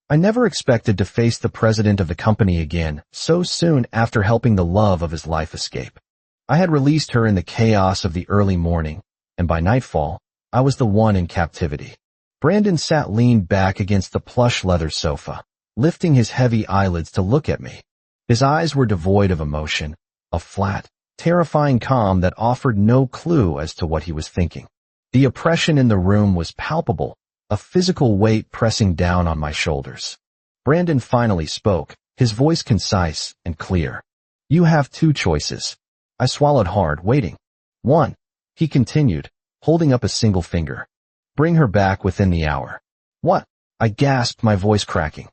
I never expected to face the president of the company again so soon after helping the love of his life escape. I had released her in the chaos of the early morning, and by nightfall, I was the one in captivity. Brandon sat leaned back against the plush leather sofa, lifting his heavy eyelids to look at me. His eyes were devoid of emotion, a flat, terrifying calm that offered no clue as to what he was thinking. The oppression in the room was palpable, a physical weight pressing down on my shoulders. Brandon finally spoke, his voice concise and clear. You have two choices. I swallowed hard, waiting. 1. He continued, holding up a single finger. Bring her back within the hour. What? I gasped, my voice cracking.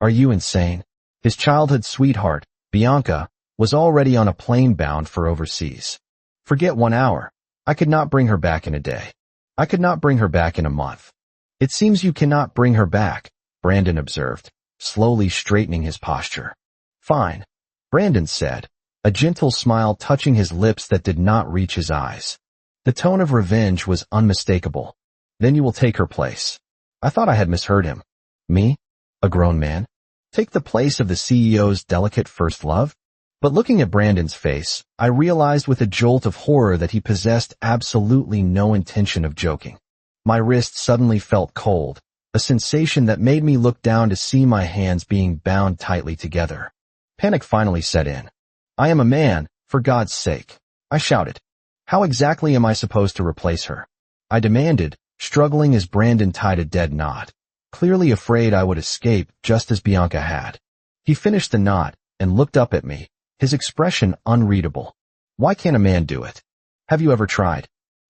Are you insane? His childhood sweetheart, Bianca, was already on a plane bound for overseas. Forget 1 hour. I could not bring her back in a day. I could not bring her back in a month. It seems you cannot bring her back, Brandon observed, slowly straightening his posture. Fine, Brandon said, a gentle smile touching his lips that did not reach his eyes. The tone of revenge was unmistakable. Then you will take her place. I thought I had misheard him. Me? A grown man? Take the place of the CEO's delicate first love? But looking at Brandon's face, I realized with a jolt of horror that he possessed absolutely no intention of joking. My wrist suddenly felt cold, a sensation that made me look down to see my hands being bound tightly together. Panic finally set in. I am a man, for God's sake, I shouted. How exactly am I supposed to replace her? I demanded, struggling as Brandon tied a dead knot, clearly afraid I would escape just as Bianca had. He finished the knot and looked up at me, his expression unreadable. Why can't a man do it? Have you ever tried?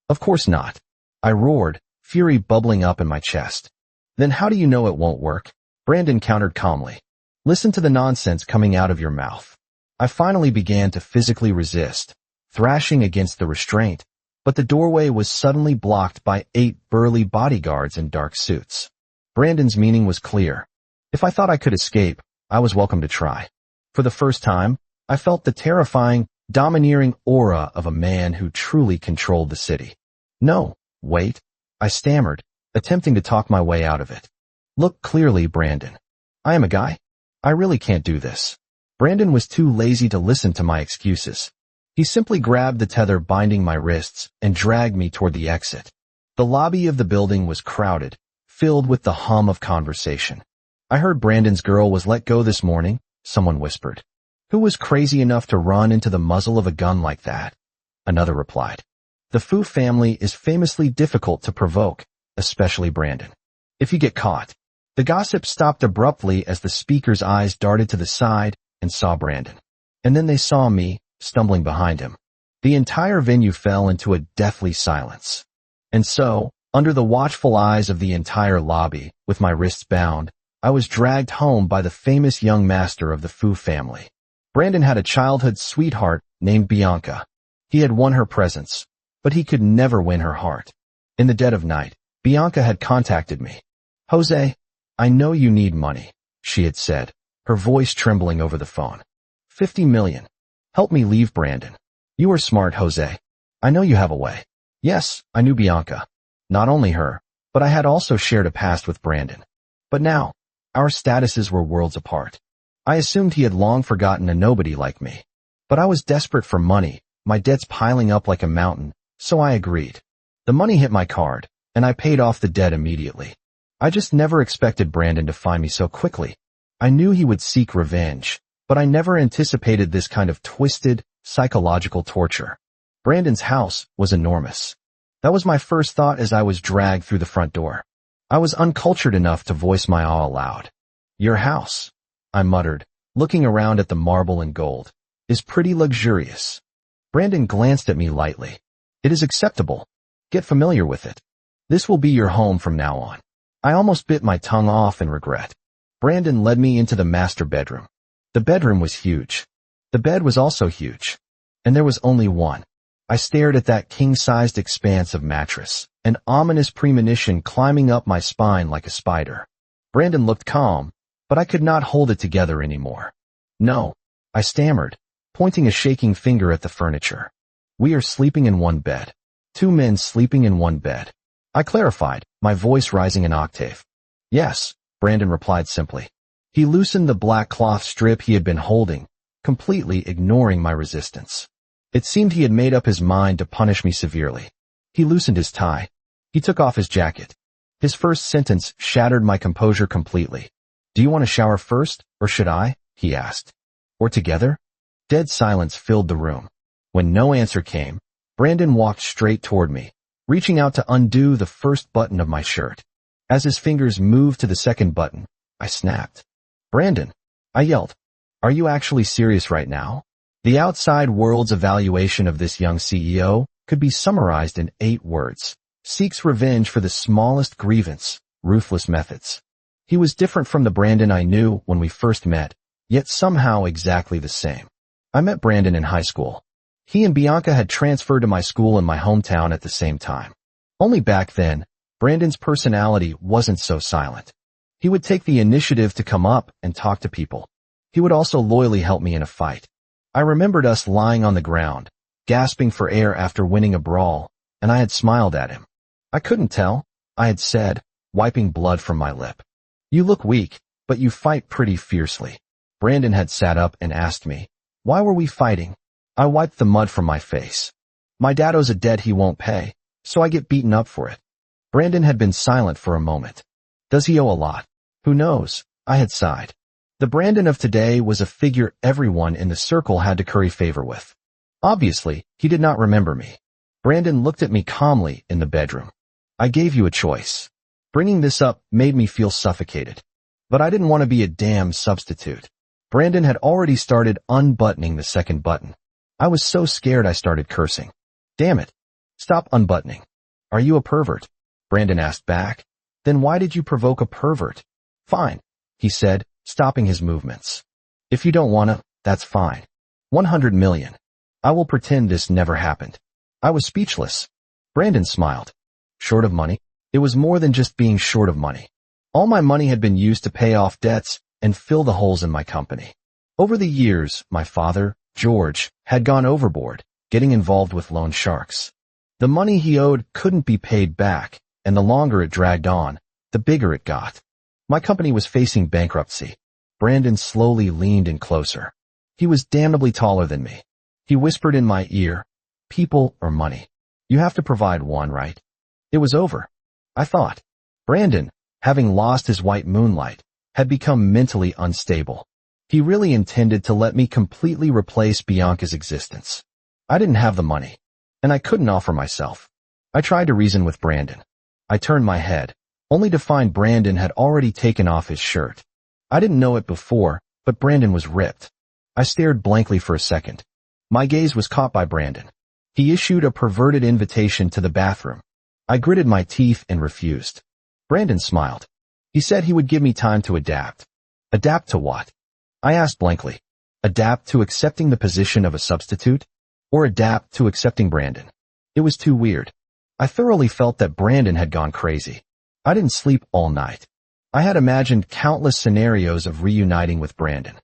Of course not. I roared, fury bubbling up in my chest. Then how do you know it won't work? Brandon countered calmly. Listen to the nonsense coming out of your mouth. I finally began to physically resist, thrashing against the restraint, but the doorway was suddenly blocked by 8 burly bodyguards in dark suits. Brandon's meaning was clear. If I thought I could escape, I was welcome to try. For the first time, I felt the terrifying, domineering aura of a man who truly controlled the city. No, wait, I stammered, attempting to talk my way out of it. Look clearly, Brandon. I am a guy. I really can't do this. Brandon was too lazy to listen to my excuses. He simply grabbed the tether binding my wrists and dragged me toward the exit. The lobby of the building was crowded, filled with the hum of conversation. I heard Brandon's girl was let go this morning, someone whispered. Who was crazy enough to run into the muzzle of a gun like that? Another replied. The Fu family is famously difficult to provoke, especially Brandon. If you get caught. The gossip stopped abruptly as the speaker's eyes darted to the side and saw Brandon. And then they saw me, stumbling behind him. The entire venue fell into a deathly silence. And so, under the watchful eyes of the entire lobby, with my wrists bound, I was dragged home by the famous young master of the Fu family. Brandon had a childhood sweetheart named Bianca. He had won her presence, but he could never win her heart. In the dead of night, Bianca had contacted me. Jose, I know you need money, she had said, her voice trembling over the phone. 50 million. Help me leave Brandon. You are smart, Jose. I know you have a way. Yes, I knew Bianca. Not only her, but I had also shared a past with Brandon. But now, our statuses were worlds apart. I assumed he had long forgotten a nobody like me. But I was desperate for money, my debts piling up like a mountain, so I agreed. The money hit my card, and I paid off the debt immediately. I just never expected Brandon to find me so quickly. I knew he would seek revenge, but I never anticipated this kind of twisted, psychological torture. Brandon's house was enormous. That was my first thought as I was dragged through the front door. I was uncultured enough to voice my awe aloud. Your house, I muttered, looking around at the marble and gold, is pretty luxurious. Brandon glanced at me lightly. It is acceptable. Get familiar with it. This will be your home from now on. I almost bit my tongue off in regret. Brandon led me into the master bedroom. The bedroom was huge. The bed was also huge. And there was only one. I stared at that king-sized expanse of mattress, an ominous premonition climbing up my spine like a spider. Brandon looked calm, but I could not hold it together anymore. No, I stammered, pointing a shaking finger at the furniture. We are sleeping in one bed. 2 men sleeping in one bed. I clarified, my voice rising an octave. Yes, Brandon replied simply. He loosened the black cloth strip he had been holding, completely ignoring my resistance. It seemed he had made up his mind to punish me severely. He loosened his tie. He took off his jacket. His first sentence shattered my composure completely. Do you want to shower first, or should I? He asked. Or together? Dead silence filled the room. When no answer came, Brandon walked straight toward me, reaching out to undo the first button of my shirt. As his fingers moved to the second button, I snapped. Brandon, I yelled. Are you actually serious right now? The outside world's evaluation of this young CEO could be summarized in 8 words. Seeks revenge for the smallest grievance, ruthless methods. He was different from the Brandon I knew when we first met, yet somehow exactly the same. I met Brandon in high school. He and Bianca had transferred to my school in my hometown at the same time. Only back then, Brandon's personality wasn't so silent. He would take the initiative to come up and talk to people. He would also loyally help me in a fight. I remembered us lying on the ground, gasping for air after winning a brawl, and I had smiled at him. I couldn't tell, I had said, wiping blood from my lip. You look weak, but you fight pretty fiercely. Brandon had sat up and asked me, why were we fighting? I wiped the mud from my face. My dad owes a debt he won't pay, so I get beaten up for it. Brandon had been silent for a moment. Does he owe a lot? Who knows? I had sighed. The Brandon of today was a figure everyone in the circle had to curry favor with. Obviously, he did not remember me. Brandon looked at me calmly in the bedroom. I gave you a choice. Bringing this up made me feel suffocated. But I didn't want to be a damn substitute. Brandon had already started unbuttoning the second button. I was so scared I started cursing. Damn it. Stop unbuttoning. Are you a pervert? Brandon asked back. Then why did you provoke a pervert? Fine, he said, stopping his movements. If you don't wanna, that's fine. 100 million. I will pretend this never happened. I was speechless. Brandon smiled. Short of money? It was more than just being short of money. All my money had been used to pay off debts and fill the holes in my company. Over the years, my father, George, had gone overboard, getting involved with loan sharks. The money he owed couldn't be paid back, and the longer it dragged on, the bigger it got. My company was facing bankruptcy. Brandon slowly leaned in closer. He was damnably taller than me. He whispered in my ear, people or money. You have to provide one, right? It was over. I thought. Brandon, having lost his white moonlight, had become mentally unstable. He really intended to let me completely replace Bianca's existence. I didn't have the money, and I couldn't offer myself. I tried to reason with Brandon. I turned my head, only to find Brandon had already taken off his shirt. I didn't know it before, but Brandon was ripped. I stared blankly for a second. My gaze was caught by Brandon. He issued a perverted invitation to the bathroom. I gritted my teeth and refused. Brandon smiled. He said he would give me time to adapt. Adapt to what? I asked blankly. Adapt to accepting the position of a substitute? Or adapt to accepting Brandon? It was too weird. I thoroughly felt that Brandon had gone crazy. I didn't sleep all night. I had imagined countless scenarios of reuniting with Brandon.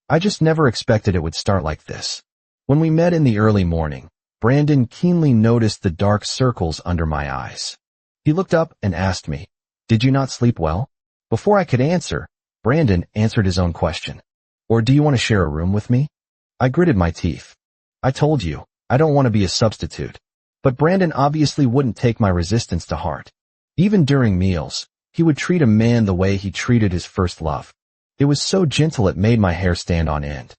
I just never expected it would start like this. When we met in the early morning, Brandon keenly noticed the dark circles under my eyes. He looked up and asked me, did you not sleep well? Before I could answer, Brandon answered his own question. Or do you want to share a room with me? I gritted my teeth. I told you, I don't want to be a substitute. But Brandon obviously wouldn't take my resistance to heart. Even during meals, he would treat a man the way he treated his first love. It was so gentle it made my hair stand on end.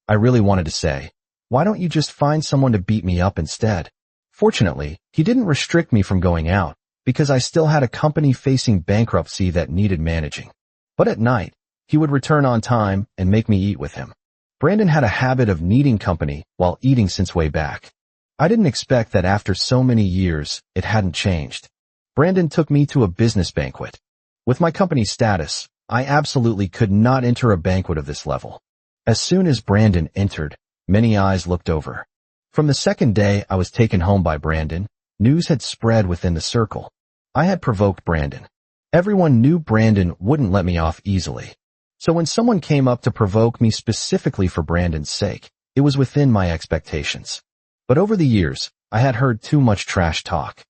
I really wanted to say, why don't you just find someone to beat me up instead? Fortunately, he didn't restrict me from going out, because I still had a company facing bankruptcy that needed managing. But at night, he would return on time and make me eat with him. Brandon had a habit of needing company while eating since way back. I didn't expect that after so many years, it hadn't changed. Brandon took me to a business banquet. With my company's status, I absolutely could not enter a banquet of this level. As soon as Brandon entered, many eyes looked over. From the second day I was taken home by Brandon, news had spread within the circle. I had provoked Brandon. Everyone knew Brandon wouldn't let me off easily. So when someone came up to provoke me specifically for Brandon's sake, it was within my expectations. But over the years, I had heard too much trash talk.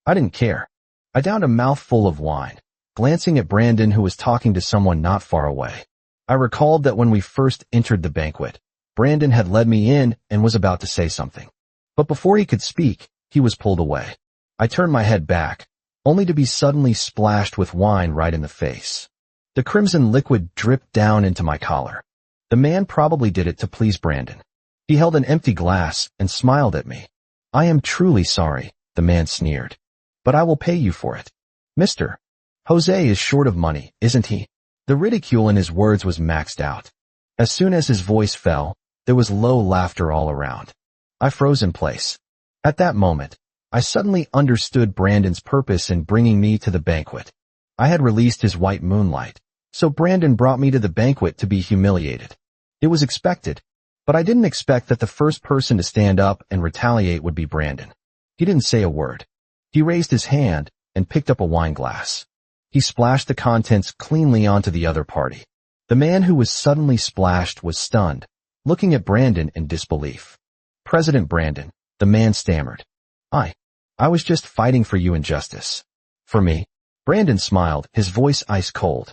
I didn't care. I downed a mouthful of wine. glancing at Brandon, who was talking to someone not far away. I recalled that when we first entered the banquet, Brandon had led me in and was about to say something. But before he could speak, he was pulled away. I turned my head back, only to be suddenly splashed with wine right in the face. The crimson liquid dripped down into my collar. The man probably did it to please Brandon. He held an empty glass and smiled at me. "I am truly sorry," the man sneered. "But I will pay you for it. Mr. Jose is short of money, isn't he?" The ridicule in his words was maxed out. As soon as his voice fell, there was low laughter all around. I froze in place. At that moment, I suddenly understood Brandon's purpose in bringing me to the banquet. I had released his white moonlight, so Brandon brought me to the banquet to be humiliated. It was expected, but I didn't expect that the first person to stand up and retaliate would be Brandon. He didn't say a word. He raised his hand and picked up a wine glass. He splashed the contents cleanly onto the other party. The man who was suddenly splashed was stunned, looking at Brandon in disbelief. "President Brandon," the man stammered. I was just fighting for you in justice." "For me?" Brandon smiled, his voice ice cold.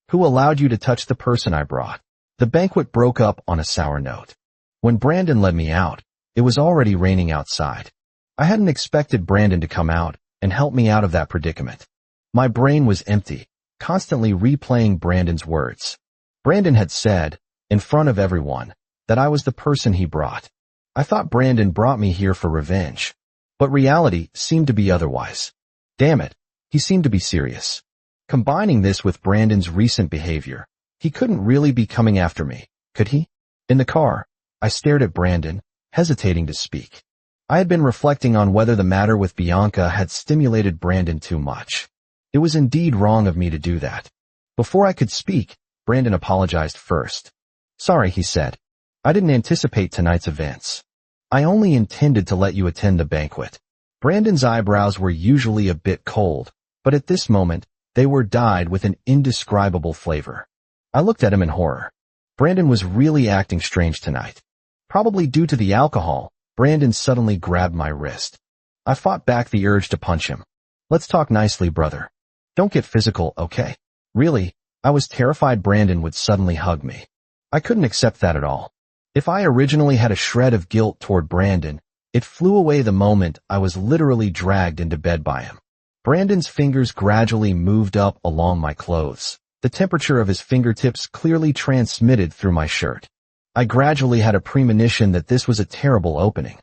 "Who allowed you to touch the person I brought?" The banquet broke up on a sour note. When Brandon led me out, it was already raining outside. I hadn't expected Brandon to come out and help me out of that predicament. My brain was empty, constantly replaying Brandon's words. Brandon had said, in front of everyone, that I was the person he brought. I thought Brandon brought me here for revenge. But reality seemed to be otherwise. Damn it, he seemed to be serious. Combining this with Brandon's recent behavior, he couldn't really be coming after me, could he? In the car, I stared at Brandon, hesitating to speak. I had been reflecting on whether the matter with Bianca had stimulated Brandon too much. It was indeed wrong of me to do that. Before I could speak, Brandon apologized first. "Sorry," he said. "I didn't anticipate tonight's events. I only intended to let you attend the banquet." Brandon's eyebrows were usually a bit cold, but at this moment, they were dyed with an indescribable flavor. I looked at him in horror. Brandon was really acting strange tonight. Probably due to the alcohol, Brandon suddenly grabbed my wrist. I fought back the urge to punch him. "Let's talk nicely, brother. Don't get physical, okay?" Really, I was terrified Brandon would suddenly hug me. I couldn't accept that at all. If I originally had a shred of guilt toward Brandon, it flew away the moment I was literally dragged into bed by him. Brandon's fingers gradually moved up along my clothes. The temperature of his fingertips clearly transmitted through my shirt. I gradually had a premonition that this was a terrible opening.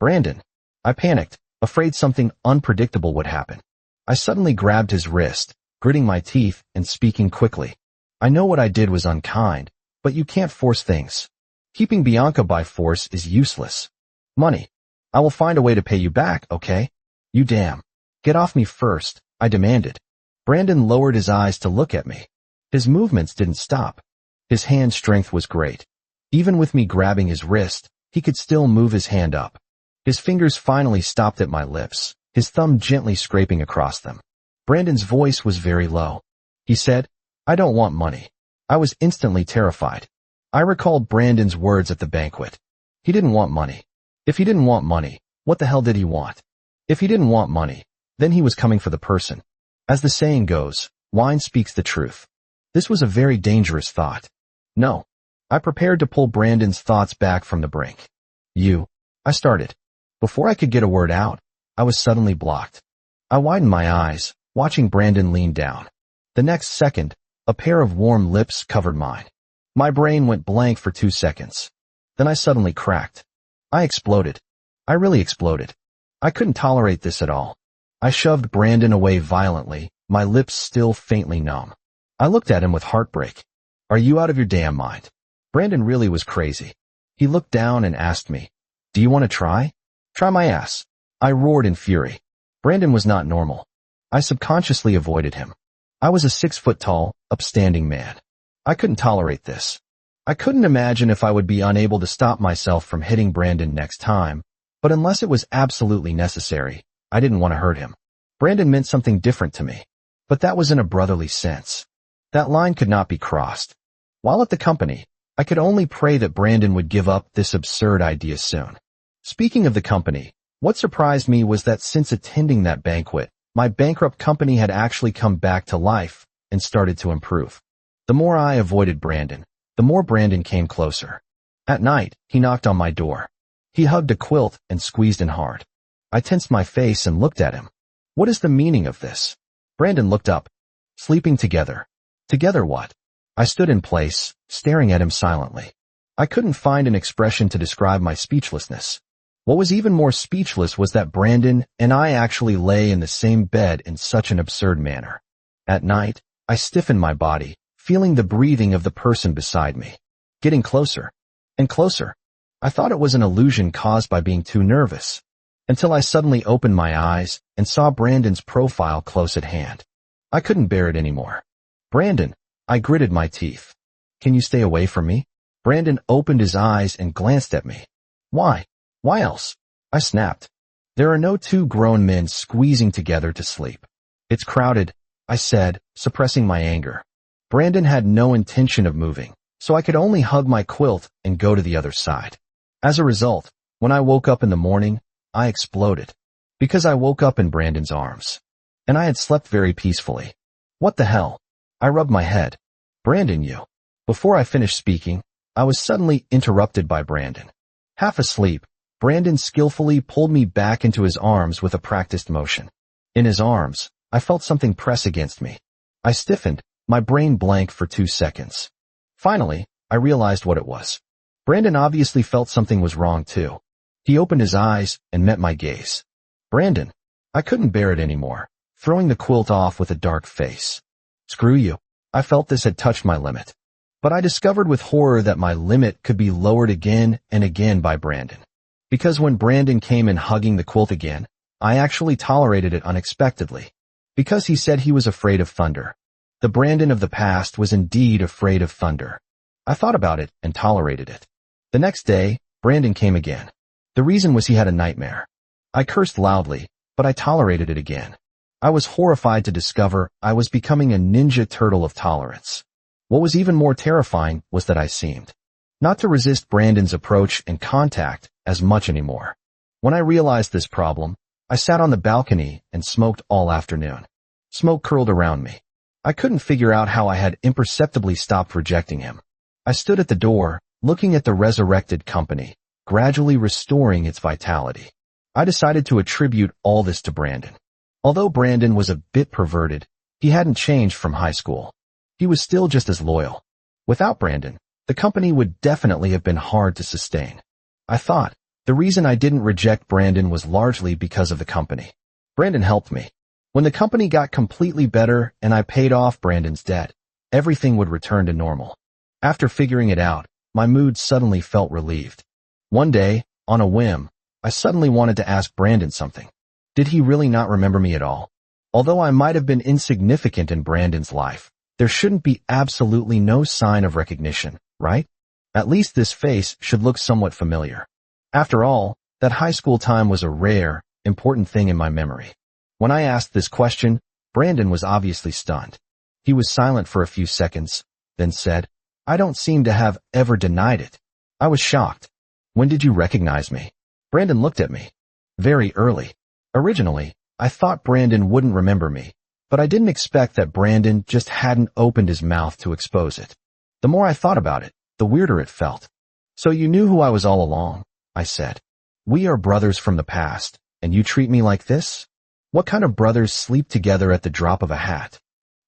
"Brandon." I panicked, afraid something unpredictable would happen. I suddenly grabbed his wrist, gritting my teeth and speaking quickly. "I know what I did was unkind, but you can't force things. Keeping Bianca by force is useless. Money. I will find a way to pay you back, okay?" "You damn. Get off me first," I demanded. Brandon lowered his eyes to look at me. His movements didn't stop. His hand strength was great. Even with me grabbing his wrist, he could still move his hand up. His fingers finally stopped at my lips, his thumb gently scraping across them. Brandon's voice was very low. He said, "I don't want money." I was instantly terrified. I recalled Brandon's words at the banquet. He didn't want money. If he didn't want money, what the hell did he want? If he didn't want money, then he was coming for the person. As the saying goes, wine speaks the truth. This was a very dangerous thought. "No." I prepared to pull Brandon's thoughts back from the brink. I started. Before I could get a word out, I was suddenly blocked. I widened my eyes, watching Brandon lean down. The next second, a pair of warm lips covered mine. My brain went blank for 2 seconds. Then I suddenly cracked. I exploded. I really exploded. I couldn't tolerate this at all. I shoved Brandon away violently, my lips still faintly numb. I looked at him with heartbreak. "Are you out of your damn mind?" Brandon really was crazy. He looked down and asked me, "Do you want to try?" "Try my ass." I roared in fury. Brandon was not normal. I subconsciously avoided him. I was a 6-foot-tall, upstanding man. I couldn't tolerate this. I couldn't imagine if I would be unable to stop myself from hitting Brandon next time, but unless it was absolutely necessary, I didn't want to hurt him. Brandon meant something different to me, but that was in a brotherly sense. That line could not be crossed. While at the company, I could only pray that Brandon would give up this absurd idea soon. Speaking of the company, what surprised me was that since attending that banquet, My bankrupt company had actually come back to life and started to improve. The more I avoided Brandon, the more Brandon came closer. At night, he knocked on my door. He hugged a quilt and squeezed in hard. I tensed my face and looked at him. What is the meaning of this? Brandon looked up. Sleeping together. Together what? I stood in place, staring at him silently. I couldn't find an expression to describe my speechlessness. What was even more speechless was that Brandon and I actually lay in the same bed in such an absurd manner. At night, I stiffened my body, feeling the breathing of the person beside me. Getting closer and closer. I thought it was an illusion caused by being too nervous, until I suddenly opened my eyes and saw Brandon's profile close at hand. I couldn't bear it anymore. Brandon, I gritted my teeth. Can you stay away from me? Brandon opened his eyes and glanced at me. Why? Why else? I snapped. There are no two grown men squeezing together to sleep. It's crowded, I said, suppressing my anger. Brandon had no intention of moving, so I could only hug my quilt and go to the other side. As a result, when I woke up in the morning, I exploded. Because I woke up in Brandon's arms. And I had slept very peacefully. What the hell? I rubbed my head. Brandon, you. Before I finished speaking, I was suddenly interrupted by Brandon. Half asleep, Brandon skillfully pulled me back into his arms with a practiced motion. In his arms, I felt something press against me. I stiffened, my brain blank for 2 seconds. Finally, I realized what it was. Brandon obviously felt something was wrong too. He opened his eyes and met my gaze. Brandon, I couldn't bear it anymore, throwing the quilt off with a dark face. Screw you. I felt this had touched my limit. But I discovered with horror that my limit could be lowered again and again by Brandon. Because when Brandon came in hugging the quilt again, I actually tolerated it unexpectedly. Because he said he was afraid of thunder. The Brandon of the past was indeed afraid of thunder. I thought about it and tolerated it. The next day, Brandon came again. The reason was he had a nightmare. I cursed loudly, but I tolerated it again. I was horrified to discover I was becoming a ninja turtle of tolerance. What was even more terrifying was that I seemed not to resist Brandon's approach and contact as much anymore. When I realized this problem, I sat on the balcony and smoked all afternoon. Smoke curled around me. I couldn't figure out how I had imperceptibly stopped rejecting him. I stood at the door, looking at the resurrected company, gradually restoring its vitality. I decided to attribute all this to Brandon. Although Brandon was a bit perverted, he hadn't changed from high school. He was still just as loyal. Without Brandon, the company would definitely have been hard to sustain. I thought, the reason I didn't reject Brandon was largely because of the company. Brandon helped me. When the company got completely better and I paid off Brandon's debt, everything would return to normal. After figuring it out, my mood suddenly felt relieved. One day, on a whim, I suddenly wanted to ask Brandon something. Did he really not remember me at all? Although I might have been insignificant in Brandon's life, there shouldn't be absolutely no sign of recognition, right? At least this face should look somewhat familiar. After all, that high school time was a rare, important thing in my memory. When I asked this question, Brandon was obviously stunned. He was silent for a few seconds, then said, I don't seem to have ever denied it. I was shocked. When did you recognize me? Brandon looked at me. Very early. Originally, I thought Brandon wouldn't remember me, but I didn't expect that Brandon just hadn't opened his mouth to expose it. The more I thought about it, the weirder it felt. So you knew who I was all along, I said. We are brothers from the past, and you treat me like this? What kind of brothers sleep together at the drop of a hat?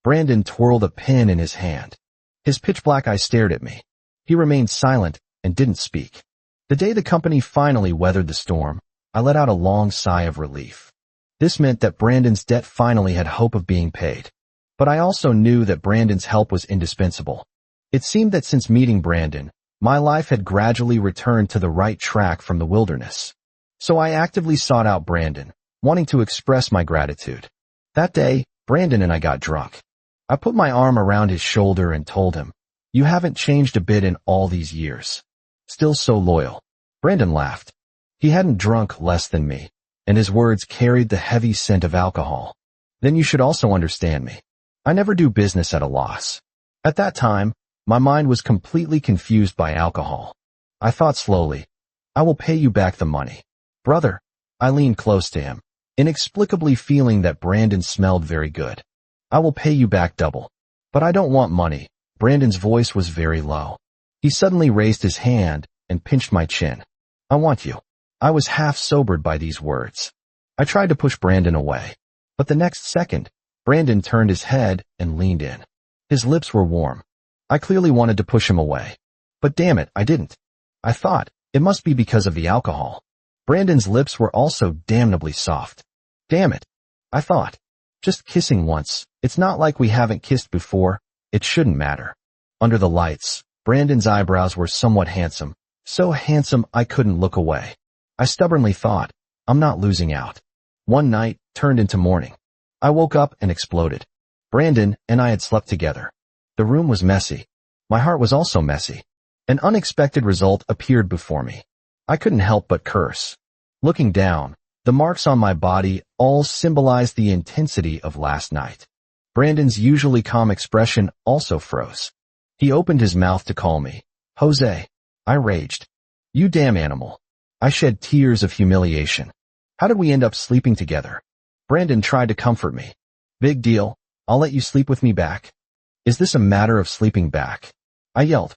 Brandon twirled a pen in his hand. His pitch-black eyes stared at me. He remained silent and didn't speak. The day the company finally weathered the storm, I let out a long sigh of relief. This meant that Brandon's debt finally had hope of being paid. But I also knew that Brandon's help was indispensable. It seemed that since meeting Brandon, my life had gradually returned to the right track from the wilderness. So I actively sought out Brandon, wanting to express my gratitude. That day, Brandon and I got drunk. I put my arm around his shoulder and told him, you haven't changed a bit in all these years. Still so loyal. Brandon laughed. He hadn't drunk less than me, and his words carried the heavy scent of alcohol. Then you should also understand me. I never do business at a loss. At that time, my mind was completely confused by alcohol. I thought slowly, I will pay you back the money. Brother, I leaned close to him. inexplicably feeling that Brandon smelled very good. I will pay you back double. But I don't want money. Brandon's voice was very low. He suddenly raised his hand and pinched my chin. I want you. I was half sobered by these words. I tried to push Brandon away. But the next second, Brandon turned his head and leaned in. His lips were warm. I clearly wanted to push him away. But damn it, I didn't. I thought, it must be because of the alcohol. Brandon's lips were also damnably soft. Damn it. I thought. Just kissing once. It's not like we haven't kissed before. It shouldn't matter. Under the lights, Brandon's eyebrows were somewhat handsome. So handsome I couldn't look away. I stubbornly thought, I'm not losing out. One night turned into morning. I woke up and exploded. Brandon and I had slept together. The room was messy. My heart was also messy. An unexpected result appeared before me. I couldn't help but curse. Looking down, the marks on my body all symbolized the intensity of last night. Brandon's usually calm expression also froze. He opened his mouth to call me. Jose. I raged. You damn animal. I shed tears of humiliation. How did we end up sleeping together? Brandon tried to comfort me. Big deal. I'll let you sleep with me back. Is this a matter of sleeping back? I yelled.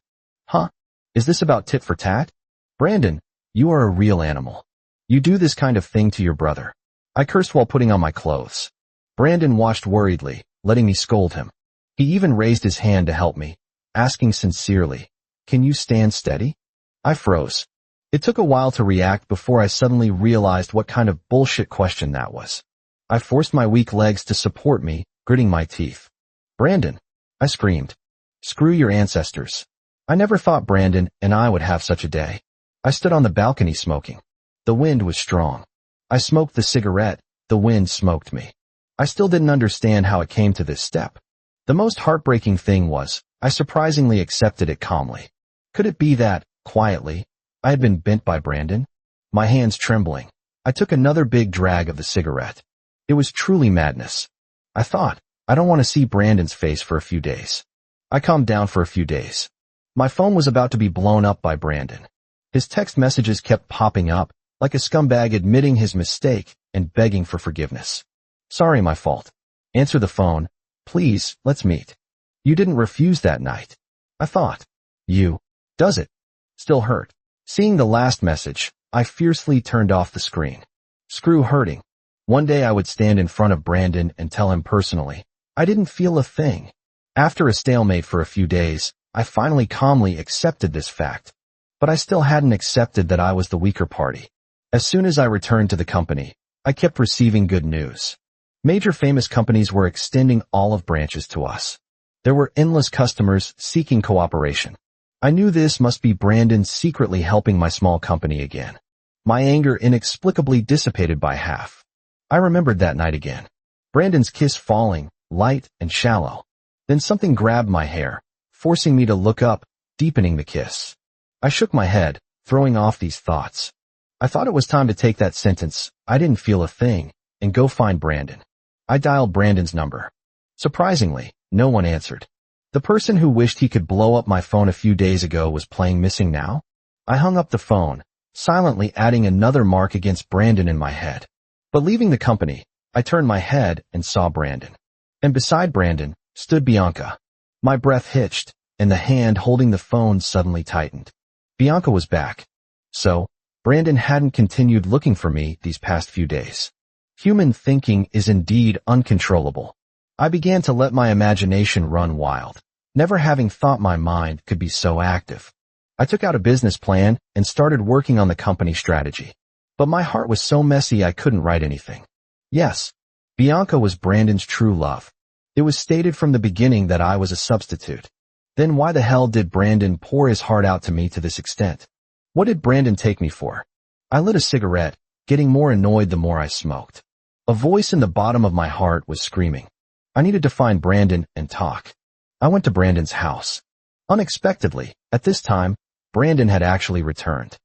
Huh? Is this about tit for tat? Brandon, you are a real animal. You do this kind of thing to your brother. I cursed while putting on my clothes. Brandon watched worriedly, letting me scold him. He even raised his hand to help me, asking sincerely, can you stand steady? I froze. It took a while to react before I suddenly realized what kind of bullshit question that was. I forced my weak legs to support me, gritting my teeth. Brandon, I screamed. Screw your ancestors. I never thought Brandon and I would have such a day. I stood on the balcony smoking. The wind was strong. I smoked the cigarette, the wind smoked me. I still didn't understand how it came to this step. The most heartbreaking thing was, I surprisingly accepted it calmly. Could it be that, quietly, I had been bent by Brandon? My hands trembling, I took another big drag of the cigarette. It was truly madness. I thought, I don't want to see Brandon's face for a few days. I calmed down for a few days. My phone was about to be blown up by Brandon. His text messages kept popping up, like a scumbag admitting his mistake and begging for forgiveness. Sorry, my fault. Answer the phone. Please, let's meet. You didn't refuse that night. I thought. You. Does it? Still hurt. Seeing the last message, I fiercely turned off the screen. Screw hurting. One day I would stand in front of Brandon and tell him personally, I didn't feel a thing. After a stalemate for a few days, I finally calmly accepted this fact. But I still hadn't accepted that I was the weaker party. As soon as I returned to the company, I kept receiving good news. Major famous companies were extending olive branches to us. There were endless customers seeking cooperation. I knew this must be Brandon secretly helping my small company again. My anger inexplicably dissipated by half. I remembered that night again. Brandon's kiss falling, light and shallow. Then something grabbed my hair, forcing me to look up, deepening the kiss. I shook my head, throwing off these thoughts. I thought it was time to take that sentence, I didn't feel a thing, and go find Brandon. I dialed Brandon's number. Surprisingly, no one answered. The person who wished he could blow up my phone a few days ago was playing missing now? I hung up the phone, silently adding another mark against Brandon in my head. But leaving the company, I turned my head and saw Brandon. And beside Brandon, stood Bianca. My breath hitched, and the hand holding the phone suddenly tightened. Bianca was back. So, Brandon hadn't continued looking for me these past few days. Human thinking is indeed uncontrollable. I began to let my imagination run wild, never having thought my mind could be so active. I took out a business plan and started working on the company strategy. But my heart was so messy I couldn't write anything. Yes, Bianca was Brandon's true love. It was stated from the beginning that I was a substitute. Then why the hell did Brandon pour his heart out to me to this extent? What did Brandon take me for? I lit a cigarette, getting more annoyed the more I smoked. A voice in the bottom of my heart was screaming. I needed to find Brandon and talk. I went to Brandon's house. Unexpectedly, at this time, Brandon had actually returned.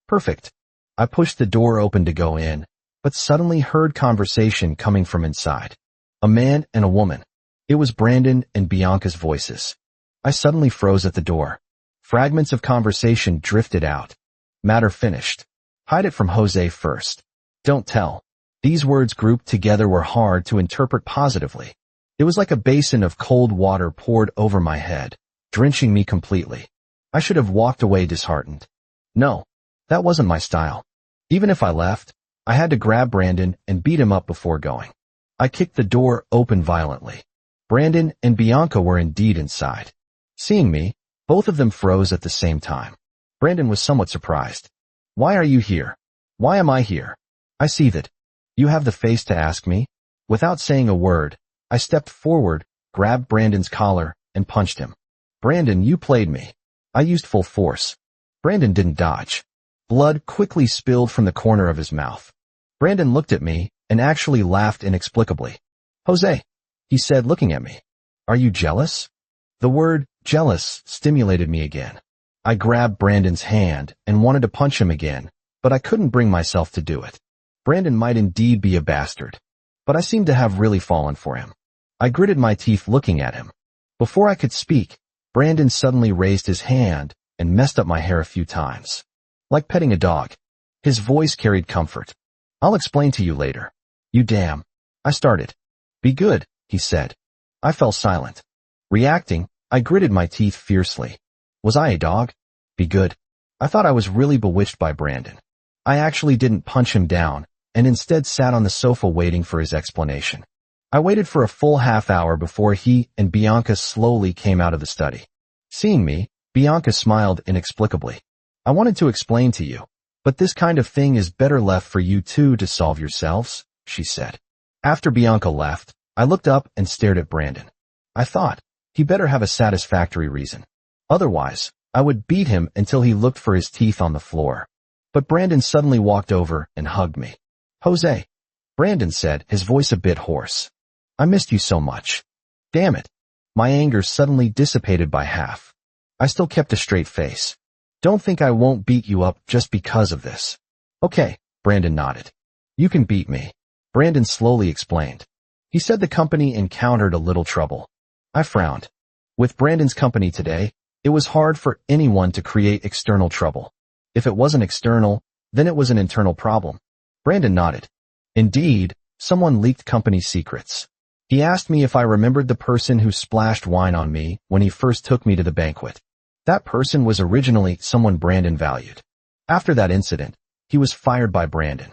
Perfect. I pushed the door open to go in, but suddenly heard conversation coming from inside. A man and a woman. It was Brandon and Bianca's voices. I suddenly froze at the door. Fragments of conversation drifted out. Matter finished. Hide it from Jose first. Don't tell. These words grouped together were hard to interpret positively. It was like a basin of cold water poured over my head, drenching me completely. I should have walked away disheartened. No, that wasn't my style. Even if I left, I had to grab Brandon and beat him up before going. I kicked the door open violently. Brandon and Bianca were indeed inside. Seeing me, both of them froze at the same time. Brandon was somewhat surprised. Why are you here? Why am I here? I seethed. You have the face to ask me? Without saying a word, I stepped forward, grabbed Brandon's collar, and punched him. Brandon, you played me. I used full force. Brandon didn't dodge. Blood quickly spilled from the corner of his mouth. Brandon looked at me and actually laughed inexplicably. Jose, he said, looking at me. Are you jealous? The word jealous stimulated me again. I grabbed Brandon's hand and wanted to punch him again, but I couldn't bring myself to do it. Brandon might indeed be a bastard, but I seemed to have really fallen for him. I gritted my teeth looking at him. Before I could speak, Brandon suddenly raised his hand and messed up my hair a few times. Like petting a dog. His voice carried comfort. I'll explain to you later. You damn. I started. Be good, he said. I fell silent. Reacting, I gritted my teeth fiercely. Was I a dog? Be good. I thought I was really bewitched by Brandon. I actually didn't punch him down, and instead sat on the sofa waiting for his explanation. I waited for a full half hour before he and Bianca slowly came out of the study. Seeing me, Bianca smiled inexplicably. I wanted to explain to you, but this kind of thing is better left for you two to solve yourselves, she said. After Bianca left, I looked up and stared at Brandon. I thought, he better have a satisfactory reason. Otherwise, I would beat him until he looked for his teeth on the floor. But Brandon suddenly walked over and hugged me. Jose, Brandon said, his voice a bit hoarse. I missed you so much. Damn it. My anger suddenly dissipated by half. I still kept a straight face. Don't think I won't beat you up just because of this. Okay, Brandon nodded. You can beat me. Brandon slowly explained. He said the company encountered a little trouble. I frowned. With Brandon's company today, it was hard for anyone to create external trouble. If it wasn't external, then it was an internal problem. Brandon nodded. Indeed, someone leaked company secrets. He asked me if I remembered the person who splashed wine on me when he first took me to the banquet. That person was originally someone Brandon valued. After that incident, he was fired by Brandon.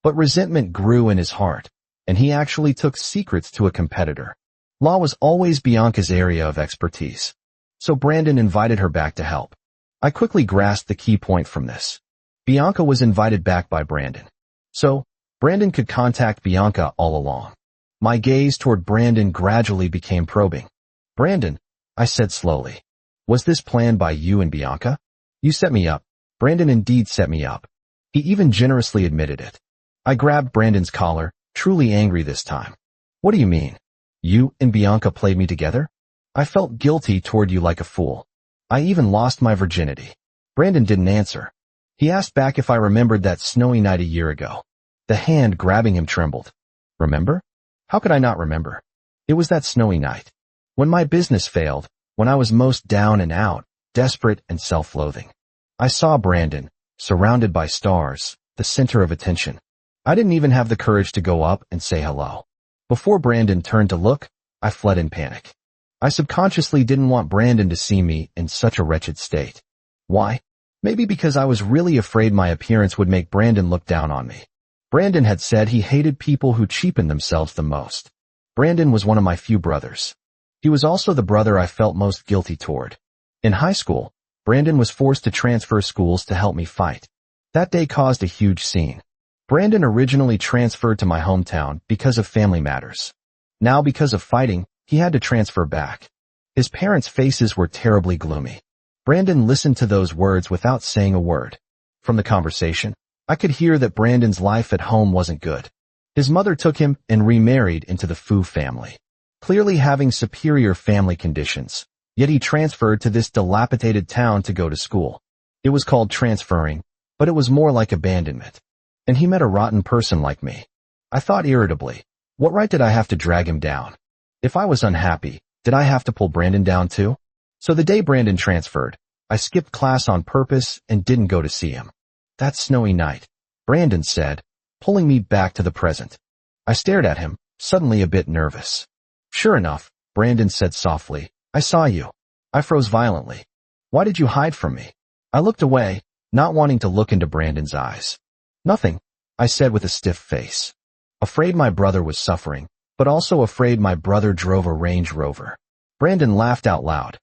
But resentment grew in his heart, and he actually took secrets to a competitor. Law was always Bianca's area of expertise. So Brandon invited her back to help. I quickly grasped the key point from this. Bianca was invited back by Brandon. So, Brandon could contact Bianca all along. My gaze toward Brandon gradually became probing. Brandon, I said slowly. Was this planned by you and Bianca? You set me up. Brandon indeed set me up. He even generously admitted it. I grabbed Brandon's collar, truly angry this time. What do you mean? You and Bianca played me together? I felt guilty toward you like a fool. I even lost my virginity. Brandon didn't answer. He asked back if I remembered that snowy night a year ago. The hand grabbing him trembled. Remember? How could I not remember? It was that snowy night. When my business failed, when I was most down and out, desperate and self-loathing. I saw Brandon, surrounded by stars, the center of attention. I didn't even have the courage to go up and say hello. Before Brandon turned to look, I fled in panic. I subconsciously didn't want Brandon to see me in such a wretched state. Why? Maybe because I was really afraid my appearance would make Brandon look down on me. Brandon had said he hated people who cheapened themselves the most. Brandon was one of my few brothers. He was also the brother I felt most guilty toward. In high school, Brandon was forced to transfer schools to help me fight. That day caused a huge scene. Brandon originally transferred to my hometown because of family matters. Now because of fighting, he had to transfer back. His parents' faces were terribly gloomy. Brandon listened to those words without saying a word. From the conversation, I could hear that Brandon's life at home wasn't good. His mother took him and remarried into the Fu family, clearly having superior family conditions, yet he transferred to this dilapidated town to go to school. It was called transferring, but it was more like abandonment. And he met a rotten person like me. I thought irritably, what right did I have to drag him down? If I was unhappy, did I have to pull Brandon down too? So the day Brandon transferred, I skipped class on purpose and didn't go to see him. That snowy night, Brandon said, pulling me back to the present. I stared at him, suddenly a bit nervous. Sure enough, Brandon said softly, I saw you. I froze violently. Why did you hide from me? I looked away, not wanting to look into Brandon's eyes. Nothing, I said with a stiff face. Afraid my brother was suffering, but also afraid my brother drove a Range Rover. Brandon laughed out loud.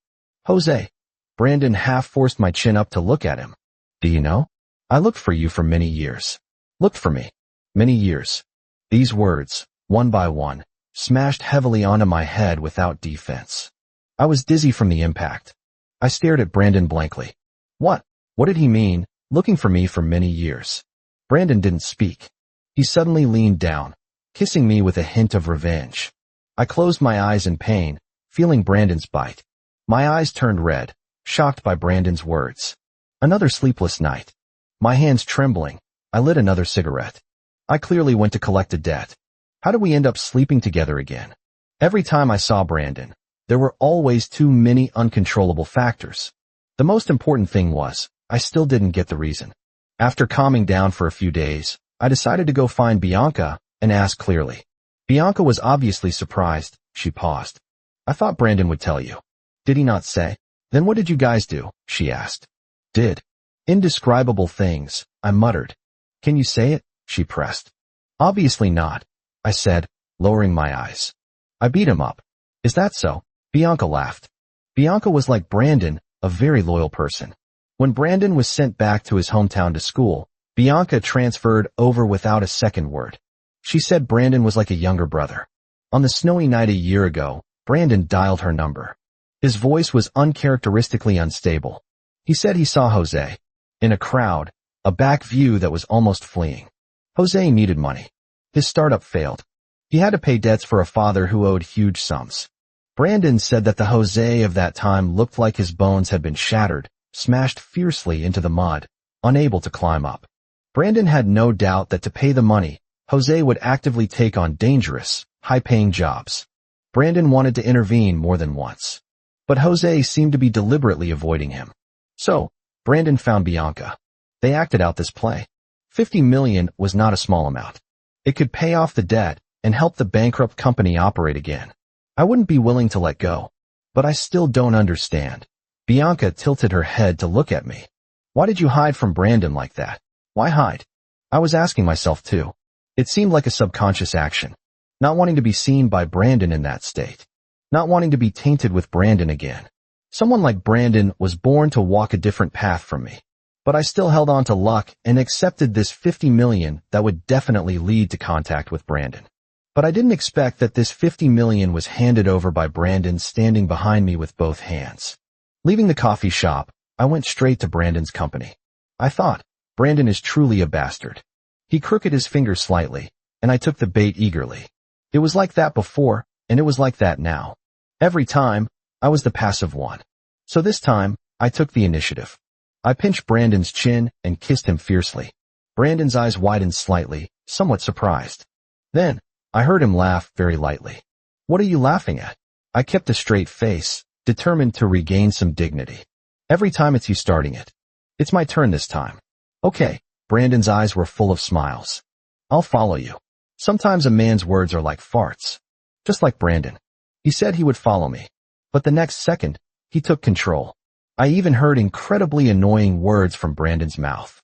Jose. Brandon half forced my chin up to look at him. Do you know? I looked for you for many years. Looked for me. Many years. These words, one by one, smashed heavily onto my head without defense. I was dizzy from the impact. I stared at Brandon blankly. What? What did he mean, looking for me for many years? Brandon didn't speak. He suddenly leaned down, kissing me with a hint of revenge. I closed my eyes in pain, feeling Brandon's bite. My eyes turned red, shocked by Brandon's words. Another sleepless night. My hands trembling, I lit another cigarette. I clearly went to collect a debt. How did we end up sleeping together again? Every time I saw Brandon, there were always too many uncontrollable factors. The most important thing was, I still didn't get the reason. After calming down for a few days, I decided to go find Bianca and ask clearly. Bianca was obviously surprised. She paused. I thought Brandon would tell you. Did he not say? Then what did you guys do? She asked. Did. Indescribable things, I muttered. Can you say it? She pressed. Obviously not, I said, lowering my eyes. I beat him up. Is that so? Bianca laughed. Bianca was like Brandon, a very loyal person. When Brandon was sent back to his hometown to school, Bianca transferred over without a second word. She said Brandon was like a younger brother. On the snowy night a year ago, Brandon dialed her number. His voice was uncharacteristically unstable. He said he saw Jose. In a crowd, a back view that was almost fleeing. Jose needed money. His startup failed. He had to pay debts for a father who owed huge sums. Brandon said that the Jose of that time looked like his bones had been shattered, smashed fiercely into the mud, unable to climb up. Brandon had no doubt that to pay the money, Jose would actively take on dangerous, high-paying jobs. Brandon wanted to intervene more than once. But Jose seemed to be deliberately avoiding him. So, Brandon found Bianca. They acted out this play. $50 million was not a small amount. It could pay off the debt and help the bankrupt company operate again. I wouldn't be willing to let go. But I still don't understand. Bianca tilted her head to look at me. Why did you hide from Brandon like that? Why hide? I was asking myself too. It seemed like a subconscious action. Not wanting to be seen by Brandon in that state. Not wanting to be tainted with Brandon again. Someone like Brandon was born to walk a different path from me. But I still held on to luck and accepted this $50 million that would definitely lead to contact with Brandon. But I didn't expect that this $50 million was handed over by Brandon standing behind me with both hands. Leaving the coffee shop, I went straight to Brandon's company. I thought, Brandon is truly a bastard. He crooked his finger slightly, and I took the bait eagerly. It was like that before, and it was like that now. Every time, I was the passive one. So this time, I took the initiative. I pinched Brandon's chin and kissed him fiercely. Brandon's eyes widened slightly, somewhat surprised. Then, I heard him laugh very lightly. What are you laughing at? I kept a straight face, determined to regain some dignity. Every time it's you starting it. It's my turn this time. Okay, Brandon's eyes were full of smiles. I'll follow you. Sometimes a man's words are like farts. Just like Brandon. He said he would follow me. But the next second, he took control. I even heard incredibly annoying words from Brandon's mouth.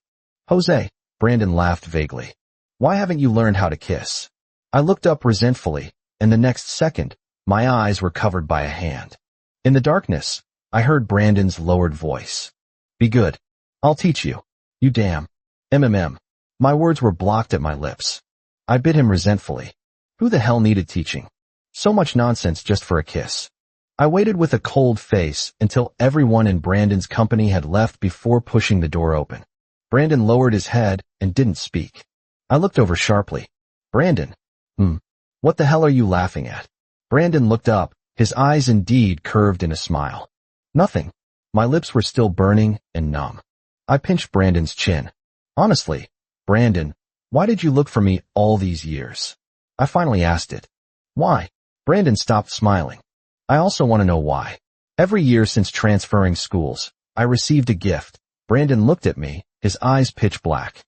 Jose, Brandon laughed vaguely. Why haven't you learned how to kiss? I looked up resentfully, and the next second, my eyes were covered by a hand. In the darkness, I heard Brandon's lowered voice. Be good. I'll teach you. You damn. MMM. My words were blocked at my lips. I bit him resentfully. Who the hell needed teaching? So much nonsense just for a kiss. I waited with a cold face until everyone in Brandon's company had left before pushing the door open. Brandon lowered his head and didn't speak. I looked over sharply. Brandon. What the hell are you laughing at? Brandon looked up, his eyes indeed curved in a smile. Nothing. My lips were still burning and numb. I pinched Brandon's chin. Honestly, Brandon, why did you look for me all these years? I finally asked it. Why? Brandon stopped smiling. I also want to know why. Every year since transferring schools, I received a gift. Brandon looked at me, his eyes pitch black.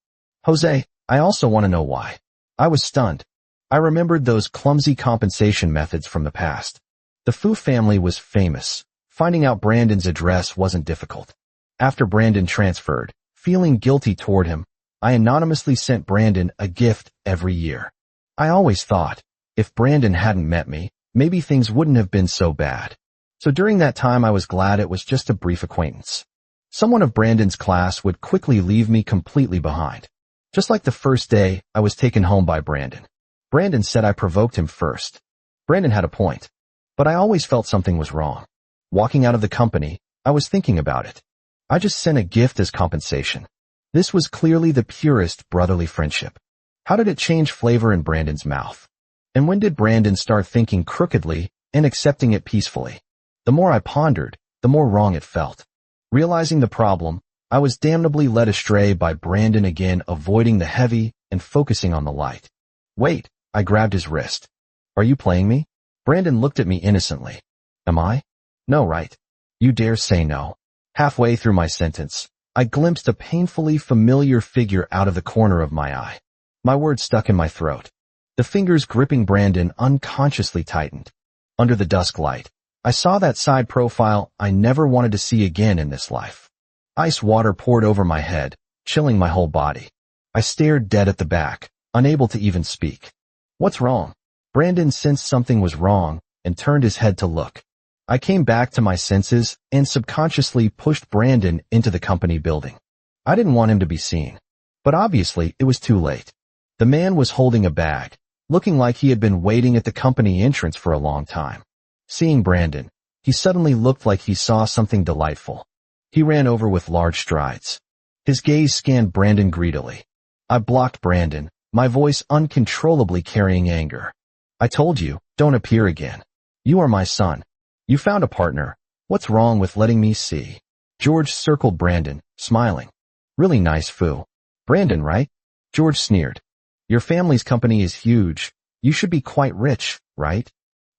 Jose, I also want to know why. I was stunned. I remembered those clumsy compensation methods from the past. The Fu family was famous. Finding out Brandon's address wasn't difficult. After Brandon transferred, feeling guilty toward him, I anonymously sent Brandon a gift every year. I always thought, if Brandon hadn't met me, maybe things wouldn't have been so bad. So during that time I was glad it was just a brief acquaintance. Someone of Brandon's class would quickly leave me completely behind. Just like the first day, I was taken home by Brandon. Brandon said I provoked him first. Brandon had a point. But I always felt something was wrong. Walking out of the company, I was thinking about it. I just sent a gift as compensation. This was clearly the purest brotherly friendship. How did it change flavor in Brandon's mouth? And when did Brandon start thinking crookedly and accepting it peacefully? The more I pondered, the more wrong it felt. Realizing the problem, I was damnably led astray by Brandon again avoiding the heavy and focusing on the light. Wait, I grabbed his wrist. Are you playing me? Brandon looked at me innocently. Am I? No, right? You dare say no. Halfway through my sentence, I glimpsed a painfully familiar figure out of the corner of my eye. My words stuck in my throat. The fingers gripping Brandon unconsciously tightened. Under the dusk light, I saw that side profile I never wanted to see again in this life. Ice water poured over my head, chilling my whole body. I stared dead at the back, unable to even speak. What's wrong? Brandon sensed something was wrong and turned his head to look. I came back to my senses and subconsciously pushed Brandon into the company building. I didn't want him to be seen, but obviously it was too late. The man was holding a bag, looking like he had been waiting at the company entrance for a long time. Seeing Brandon, he suddenly looked like he saw something delightful. He ran over with large strides. His gaze scanned Brandon greedily. I blocked Brandon, my voice uncontrollably carrying anger. I told you, don't appear again. You are my son. You found a partner. What's wrong with letting me see? George circled Brandon, smiling. Really nice Fu. Brandon, right? George sneered. Your family's company is huge. You should be quite rich, right?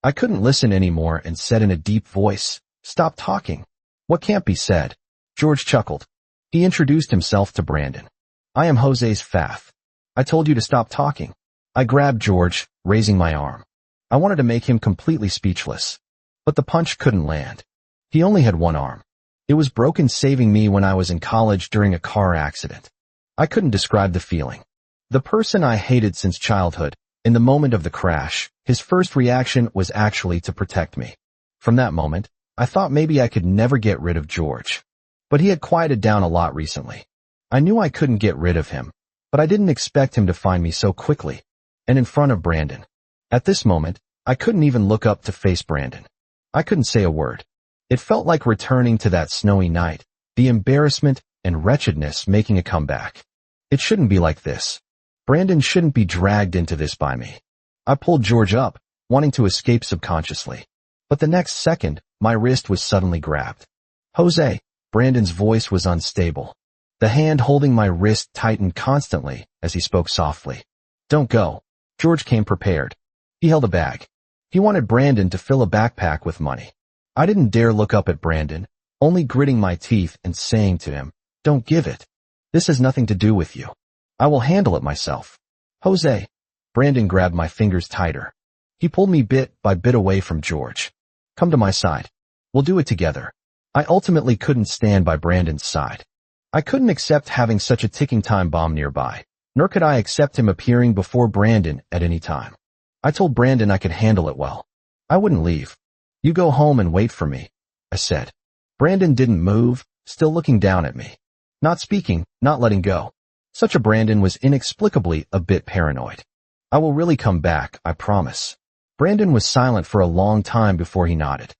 I couldn't listen anymore and said in a deep voice, stop talking. What can't be said? George chuckled. He introduced himself to Brandon. I am Jose's Fath. I told you to stop talking. I grabbed George, raising my arm. I wanted to make him completely speechless. But the punch couldn't land. He only had one arm. It was broken, saving me when I was in college during a car accident. I couldn't describe the feeling. The person I hated since childhood, in the moment of the crash, his first reaction was actually to protect me. From that moment, I thought maybe I could never get rid of George. But he had quieted down a lot recently. I knew I couldn't get rid of him, but I didn't expect him to find me so quickly, and in front of Brandon. At this moment, I couldn't even look up to face Brandon. I couldn't say a word. It felt like returning to that snowy night, the embarrassment and wretchedness making a comeback. It shouldn't be like this. Brandon shouldn't be dragged into this by me. I pulled George up, wanting to escape subconsciously. But the next second, my wrist was suddenly grabbed. Jose, Brandon's voice was unstable. The hand holding my wrist tightened constantly as he spoke softly. Don't go. George came prepared. He held a bag. He wanted Brandon to fill a backpack with money. I didn't dare look up at Brandon, only gritting my teeth and saying to him, don't give it. This has nothing to do with you. I will handle it myself. Jose. Brandon grabbed my fingers tighter. He pulled me bit by bit away from George. Come to my side. We'll do it together. I ultimately couldn't stand by Brandon's side. I couldn't accept having such a ticking time bomb nearby, nor could I accept him appearing before Brandon at any time. I told Brandon I could handle it well. I wouldn't leave. You go home and wait for me, I said. Brandon didn't move, still looking down at me. Not speaking, not letting go. Such a Brandon was inexplicably a bit paranoid. I will really come back, I promise. Brandon was silent for a long time before he nodded.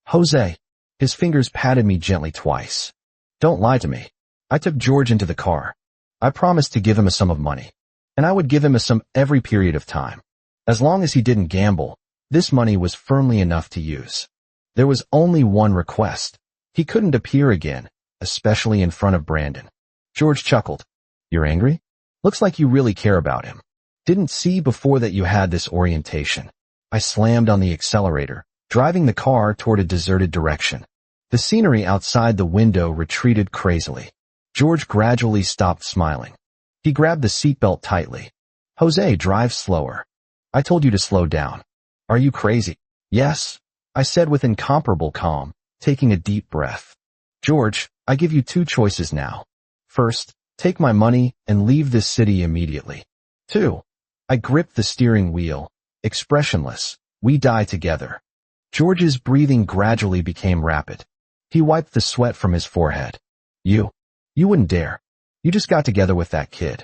Jose. His fingers patted me gently twice. Don't lie to me. I took George into the car. I promised to give him a sum of money. And I would give him a sum every period of time. As long as he didn't gamble, this money was firmly enough to use. There was only one request. He couldn't appear again, especially in front of Brandon. George chuckled. You're angry? Looks like you really care about him. Didn't see before that you had this orientation. I slammed on the accelerator, driving the car toward a deserted direction. The scenery outside the window retreated crazily. George gradually stopped smiling. He grabbed the seatbelt tightly. Jose, drive slower. I told you to slow down. Are you crazy? Yes, I said with incomparable calm, taking a deep breath. George, I give you two choices now. First, take my money and leave this city immediately. 2. I gripped the steering wheel, expressionless. We die together. George's breathing gradually became rapid. He wiped the sweat from his forehead. You wouldn't dare. You just got together with that kid.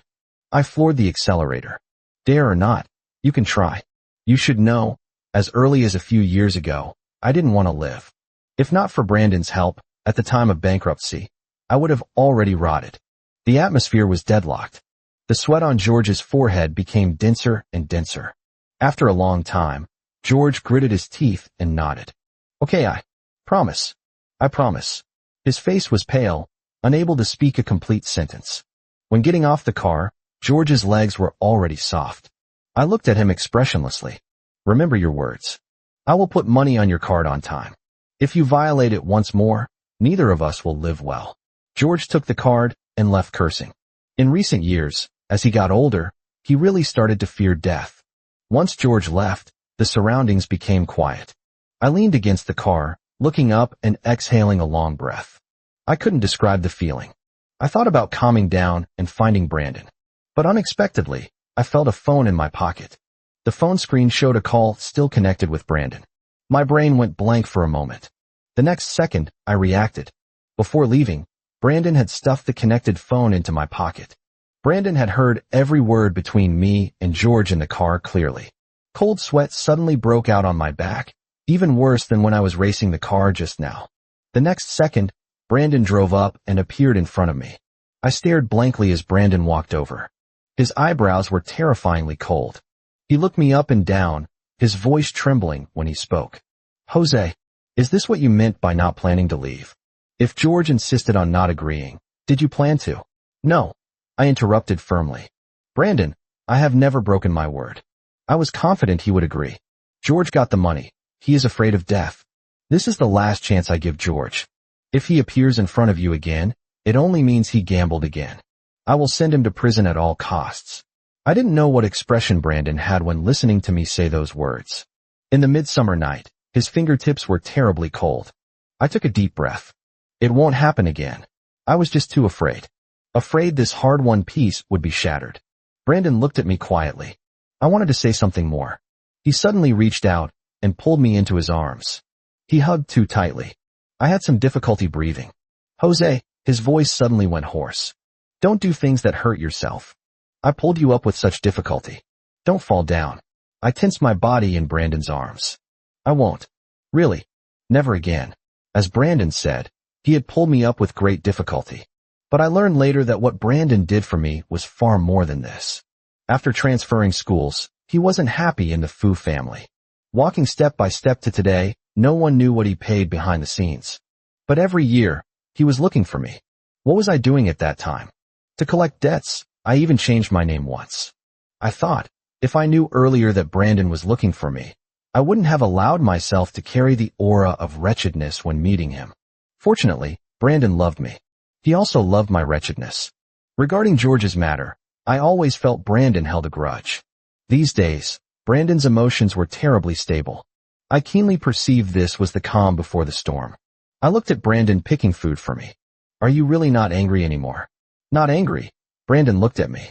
I floored the accelerator. Dare or not, you can try. You should know, as early as a few years ago, I didn't want to live. If not for Brandon's help, at the time of bankruptcy, I would have already rotted. The atmosphere was deadlocked. The sweat on George's forehead became denser and denser. After a long time, George gritted his teeth and nodded. Okay, I promise. I promise. His face was pale, unable to speak a complete sentence. When getting off the car, George's legs were already soft. I looked at him expressionlessly. Remember your words. I will put money on your card on time. If you violate it once more, neither of us will live well. George took the card and left cursing. In recent years, as he got older, he really started to fear death. Once George left, the surroundings became quiet. I leaned against the car, looking up and exhaling a long breath. I couldn't describe the feeling. I thought about calming down and finding Brandon. But unexpectedly, I felt a phone in my pocket. The phone screen showed a call still connected with Brandon. My brain went blank for a moment. The next second, I reacted. Before leaving, Brandon had stuffed the connected phone into my pocket. Brandon had heard every word between me and George in the car clearly. Cold sweat suddenly broke out on my back, even worse than when I was racing the car just now. The next second, Brandon drove up and appeared in front of me. I stared blankly as Brandon walked over. His eyebrows were terrifyingly cold. He looked me up and down, his voice trembling when he spoke. Jose, is this what you meant by not planning to leave? If George insisted on not agreeing, did you plan to? No, I interrupted firmly. Brandon, I have never broken my word. I was confident he would agree. George got the money. He is afraid of death. This is the last chance I give George. If he appears in front of you again, it only means he gambled again. I will send him to prison at all costs. I didn't know what expression Brandon had when listening to me say those words. In the midsummer night, his fingertips were terribly cold. I took a deep breath. It won't happen again. I was just too afraid. Afraid this hard-won peace would be shattered. Brandon looked at me quietly. I wanted to say something more. He suddenly reached out and pulled me into his arms. He hugged too tightly. I had some difficulty breathing. Jose, his voice suddenly went hoarse. Don't do things that hurt yourself. I pulled you up with such difficulty. Don't fall down. I tensed my body in Brandon's arms. I won't. Really. Never again. As Brandon said, he had pulled me up with great difficulty. But I learned later that what Brandon did for me was far more than this. After transferring schools, he wasn't happy in the Fu family. Walking step by step to today, no one knew what he paid behind the scenes. But every year, he was looking for me. What was I doing at that time? To collect debts. I even changed my name once. I thought, if I knew earlier that Brandon was looking for me, I wouldn't have allowed myself to carry the aura of wretchedness when meeting him. Fortunately, Brandon loved me. He also loved my wretchedness. Regarding George's matter, I always felt Brandon held a grudge. These days, Brandon's emotions were terribly stable. I keenly perceived this was the calm before the storm. I looked at Brandon picking food for me. Are you really not angry anymore? Not angry. Brandon looked at me.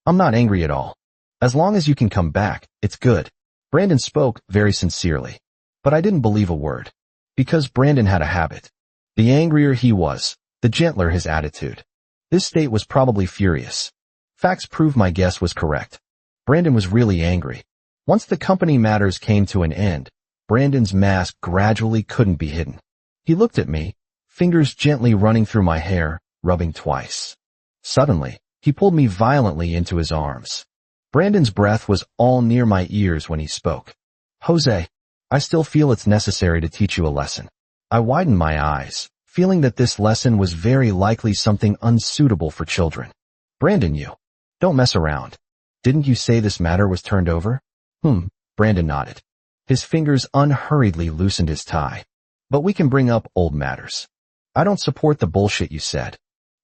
I'm not angry at all. As long as you can come back, it's good. Brandon spoke very sincerely. But I didn't believe a word. Because Brandon had a habit. The angrier he was, the gentler his attitude. This state was probably furious. Facts prove my guess was correct. Brandon was really angry. Once the company matters came to an end, Brandon's mask gradually couldn't be hidden. He looked at me, fingers gently running through my hair, rubbing twice. Suddenly, he pulled me violently into his arms. Brandon's breath was all near my ears when he spoke. Jose, I still feel it's necessary to teach you a lesson. I widened my eyes, feeling that this lesson was very likely something unsuitable for children. Brandon, you don't mess around. Didn't you say this matter was turned over? Brandon nodded. His fingers unhurriedly loosened his tie. But we can bring up old matters. I don't support the bullshit you said.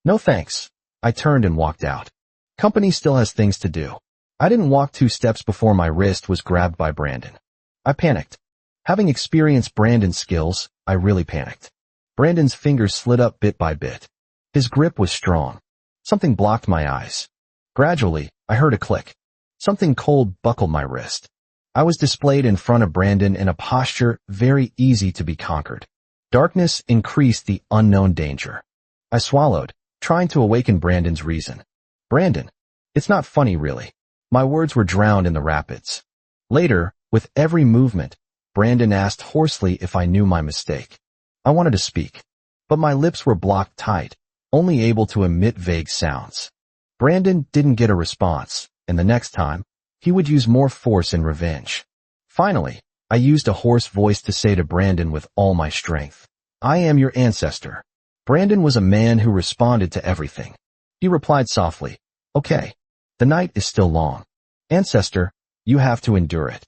No thanks. I turned and walked out. Company still has things to do. I didn't walk 2 steps before my wrist was grabbed by Brandon. I panicked. Having experienced Brandon's skills, I really panicked. Brandon's fingers slid up bit by bit. His grip was strong. Something blocked my eyes. Gradually, I heard a click. Something cold buckled my wrist. I was displayed in front of Brandon in a posture very easy to be conquered. Darkness increased the unknown danger. I swallowed, trying to awaken Brandon's reason. Brandon, it's not funny really. My words were drowned in the rapids. Later, with every movement, Brandon asked hoarsely if I knew my mistake. I wanted to speak, but my lips were blocked tight, only able to emit vague sounds. Brandon didn't get a response, and the next time, he would use more force in revenge. Finally, I used a hoarse voice to say to Brandon with all my strength, "I am your ancestor." Brandon was a man who responded to everything. He replied softly, "Okay. The night is still long. Ancestor, you have to endure it."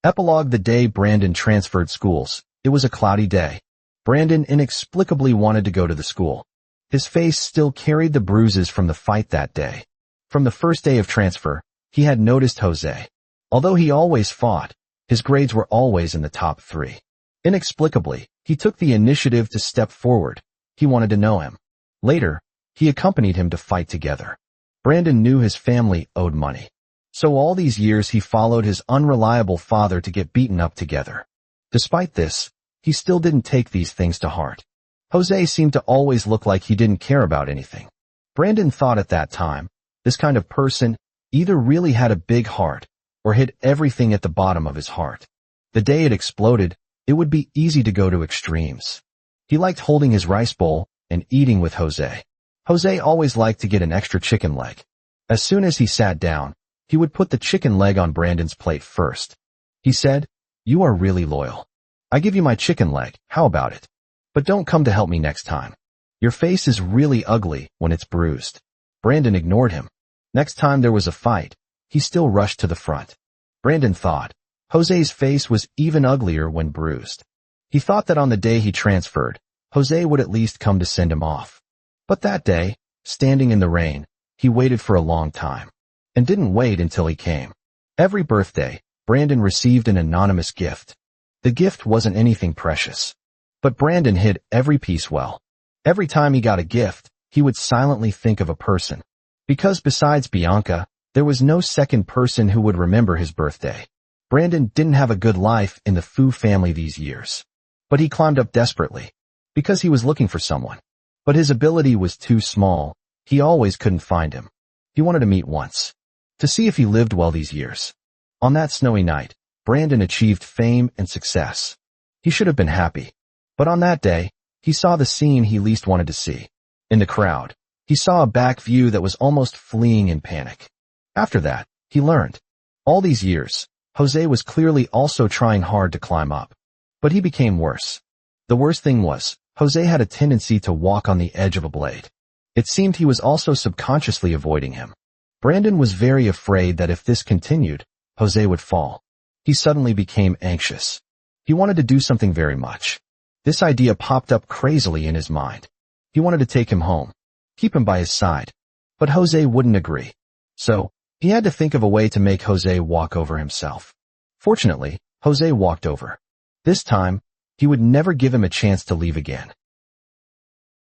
Epilogue: the day Brandon transferred schools. It was a cloudy day. Brandon inexplicably wanted to go to the school. His face still carried the bruises from the fight that day. From the first day of transfer, he had noticed Jose. Although he always fought, his grades were always in the top 3. Inexplicably, he took the initiative to step forward. He wanted to know him. Later, he accompanied him to fight together. Brandon knew his family owed money. So all these years he followed his unreliable father to get beaten up together. Despite this, he still didn't take these things to heart. Jose seemed to always look like he didn't care about anything. Brandon thought at that time, this kind of person either really had a big heart or hid everything at the bottom of his heart. The day it exploded, it would be easy to go to extremes. He liked holding his rice bowl and eating with Jose. Jose always liked to get an extra chicken leg. As soon as he sat down, he would put the chicken leg on Brandon's plate first. He said, "You are really loyal. I give you my chicken leg, how about it? But don't come to help me next time. Your face is really ugly when it's bruised." Brandon ignored him. Next time there was a fight, he still rushed to the front. Brandon thought, Jose's face was even uglier when bruised. He thought that on the day he transferred, Jose would at least come to send him off. But that day, standing in the rain, he waited for a long time. And didn't wait until he came. Every birthday, Brandon received an anonymous gift. The gift wasn't anything precious. But Brandon hid every piece well. Every time he got a gift, he would silently think of a person. Because besides Bianca, there was no second person who would remember his birthday. Brandon didn't have a good life in the Fu family these years. But he climbed up desperately. Because he was looking for someone. But his ability was too small. He always couldn't find him. He wanted to meet once. To see if he lived well these years. On that snowy night, Brandon achieved fame and success. He should have been happy. But on that day, he saw the scene he least wanted to see. In the crowd, he saw a back view that was almost fleeing in panic. After that, he learned. All these years, Jose was clearly also trying hard to climb up. But he became worse. The worst thing was, Jose had a tendency to walk on the edge of a blade. It seemed he was also subconsciously avoiding him. Brandon was very afraid that if this continued, Jose would fall. He suddenly became anxious. He wanted to do something very much. This idea popped up crazily in his mind. He wanted to take him home, keep him by his side. But Jose wouldn't agree. So, he had to think of a way to make Jose walk over himself. Fortunately, Jose walked over. This time, he would never give him a chance to leave again.